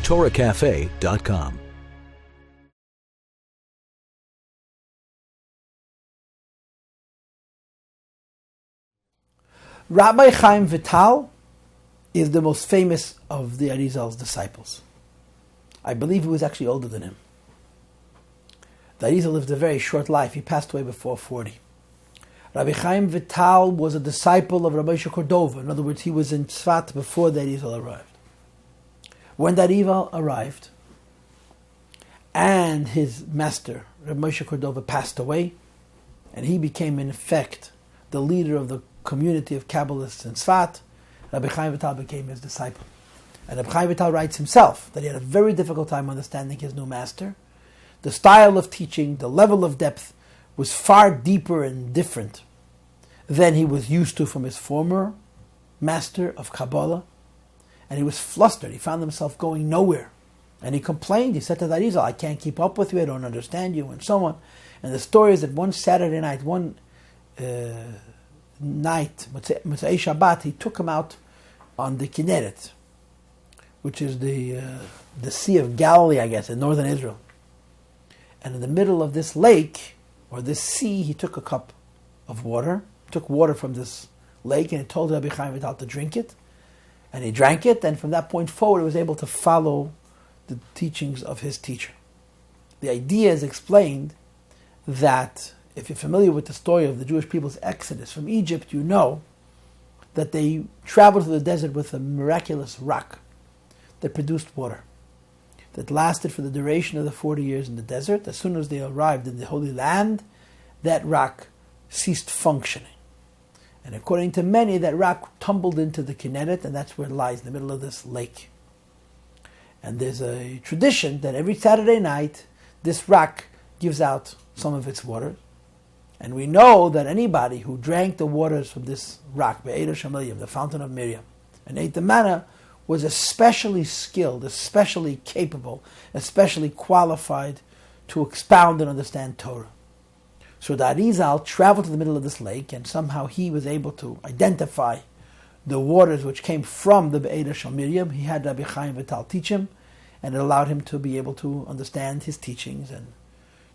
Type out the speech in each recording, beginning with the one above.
TorahCafe.com. Rabbi Chaim Vital is the most famous of the Arizal's disciples. I believe he was actually older than him. The Arizal lived a very short life. He passed away before 40. Rabbi Chaim Vital was a disciple of Rabbi Moshe Cordova. In other words, he was in Tzfat before the Arizal arrived. When the Arizal arrived, and his master, Rabbi Moshe Cordova, passed away, and he became, in effect, the leader of the community of Kabbalists in Tzfat, Rabbi Chaim Vital became his disciple. And Rabbi Chaim Vital writes himself that he had a very difficult time understanding his new master. The style of teaching, the level of depth was far deeper and different than he was used to from his former master of Kabbalah. And he was flustered. He found himself going nowhere. And he complained. He said to the Arizal, I can't keep up with you, I don't understand you, and so on. And the story is that one Saturday night, Motzei Shabbat, he took him out on the Kinneret, which is the Sea of Galilee, I guess, in northern Israel. And in the middle of this lake, or this sea, he took a cup of water, took water from this lake, and he told Rabbi Chaim Vital to drink it. And he drank it, and from that point forward, he was able to follow the teachings of his teacher. The idea is explained that, if you're familiar with the story of the Jewish people's exodus from Egypt, you know that they traveled through the desert with a miraculous rock that produced water, that lasted for the duration of the 40 years in the desert. As soon as they arrived in the Holy Land, that rock ceased functioning. And according to many, that rock tumbled into the Kinneret, and that's where it lies, in the middle of this lake. And there's a tradition that every Saturday night, this rock gives out some of its water. And we know that anybody who drank the waters from this rock, the fountain of Miriam, and ate the manna, was especially skilled, especially capable, especially qualified to expound and understand Torah. So the Arizal traveled to the middle of this lake, and somehow he was able to identify the waters which came from the Be'er Shel Miriam. He had Rabbi Chaim Vital teach him, and it allowed him to be able to understand his teachings and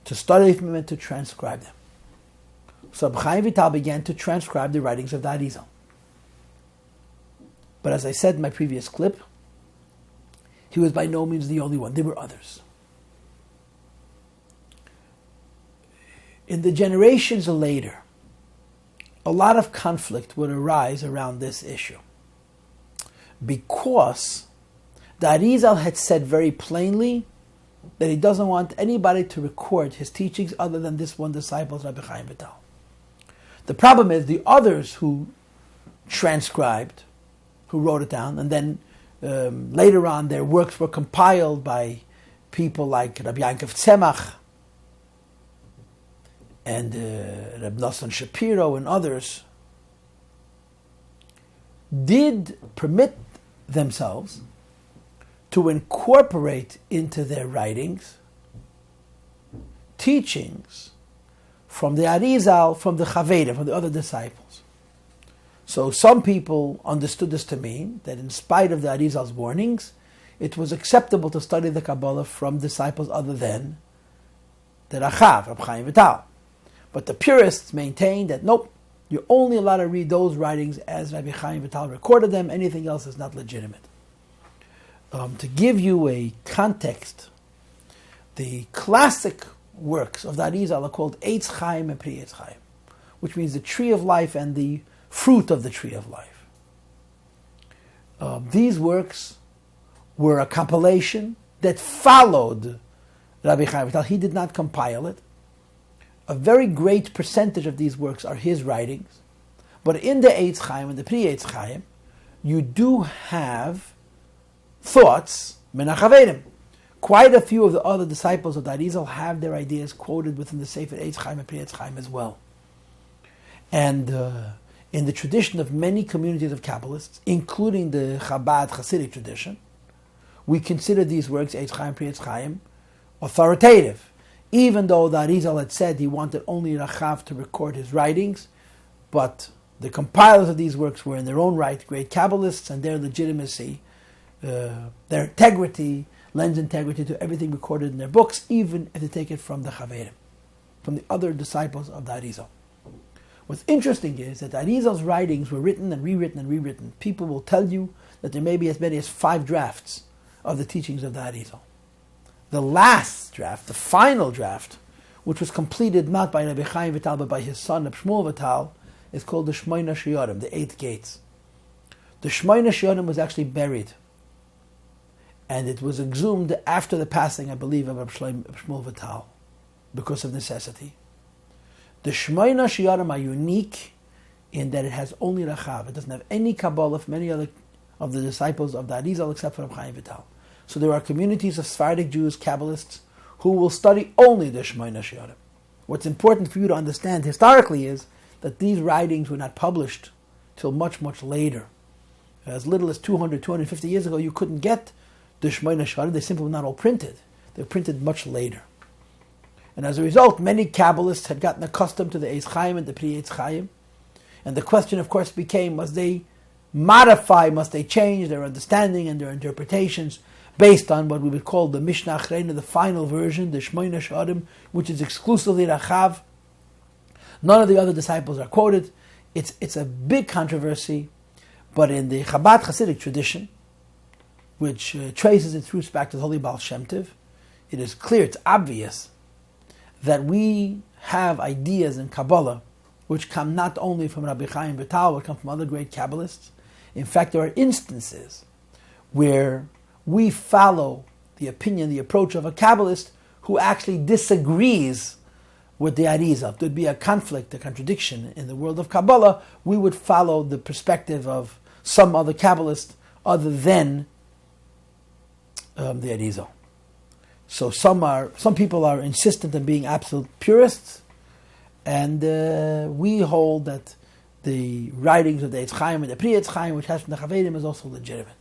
to study from him and to transcribe them. So Rabbi Chaim Vital began to transcribe the writings of the Arizal. But as I said in my previous clip, he was by no means the only one. There were others. In the generations later, a lot of conflict would arise around this issue, because the Arizal had said very plainly that he doesn't want anybody to record his teachings other than this one disciple, Rabbi Chaim Vital. The problem is the others who transcribed, who wrote it down, and then later on their works were compiled by people like Rabbi Yankov Tzemach and Rabbi Nosson Shapiro and others, did permit themselves to incorporate into their writings teachings from the Arizal, from the Chaveda, from the other disciples. So some people understood this to mean that in spite of the Arizal's warnings, it was acceptable to study the Kabbalah from disciples other than the Rachav, Rabbi Chaim Vital. But the purists maintained that nope, you're only allowed to read those writings as Rabbi Chaim Vital recorded them. Anything else is not legitimate. To give you a context, the classic works of the Arizal are called Eitz Chaim and Pri Eitz Chaim, which means the tree of life and the fruit of the tree of life. These works were a compilation that followed Rabbi Chaim Vital. He did not compile it. A very great percentage of these works are his writings. But in the Eitz Chaim and the Pri Eitz Chaim, you do have thoughts, menachavedim. Quite a few of the other disciples of the Arizal have their ideas quoted within the Sefer Eitz Chaim and Pri Eitz Chaim as well. And in the tradition of many communities of Kabbalists, including the Chabad Hasidic tradition, we consider these works, Eitz Chaim, Pri Eitz Chaim, authoritative. Even though the Arizal had said he wanted only Rachav to record his writings, but the compilers of these works were in their own right great Kabbalists, and their legitimacy, their integrity lends integrity to everything recorded in their books, even if they take it from the Chaverim, from the other disciples of the Arizal. What's interesting is that the Arizal's writings were written and rewritten and rewritten. People will tell you that there may be as many as 5 drafts of the teachings of the Arizal. The last draft, the final draft, which was completed not by Rabbi Chaim Vital but by his son Rabbi Shmuel Vital, is called the Shmoina Shiurim, the 8 gates. The Shmoina Shiurim was actually buried, and it was exhumed after the passing, I believe, of Rabbi Shmuel Vital, because of necessity. The Shmoina Shiurim are unique in that it has only Rachav. It doesn't have any Kabbalah from any other of the disciples of the Arizal except for Rabbi Chaim Vital. So there are communities of Sephardic Jews, Kabbalists, who will study only the Shmoina Shiurim. What's important for you to understand historically is that these writings were not published till much, much later. As little as 200, 250 years ago, you couldn't get the Shmoina Shiurim. They simply were not all printed. They were printed much later. And as a result, many Kabbalists had gotten accustomed to the Eitz Chaim and the Pri Eitz Chaim. And the question, of course, became, must they modify, must they change their understanding and their interpretations based on what we would call the Mishnah Achrayna, the final version, the Shmoina Shiurim, which is exclusively Rachav. None of the other disciples are quoted. It's a big controversy, but in the Chabad Hasidic tradition, which traces its roots back to the Holy Baal Shem Tov, it is clear, it's obvious, that we have ideas in Kabbalah which come not only from Rabbi Chaim Vital, but come from other great Kabbalists. In fact, there are instances where we follow the opinion, the approach of a Kabbalist who actually disagrees with the Arizal. If there'd be a conflict, a contradiction in the world of Kabbalah, we would follow the perspective of some other Kabbalist other than the Arizal. So some people are insistent on being absolute purists, and we hold that the writings of the Eitz Chaim and the Pri Eitz Chaim, which has from the Chaverim, is also legitimate.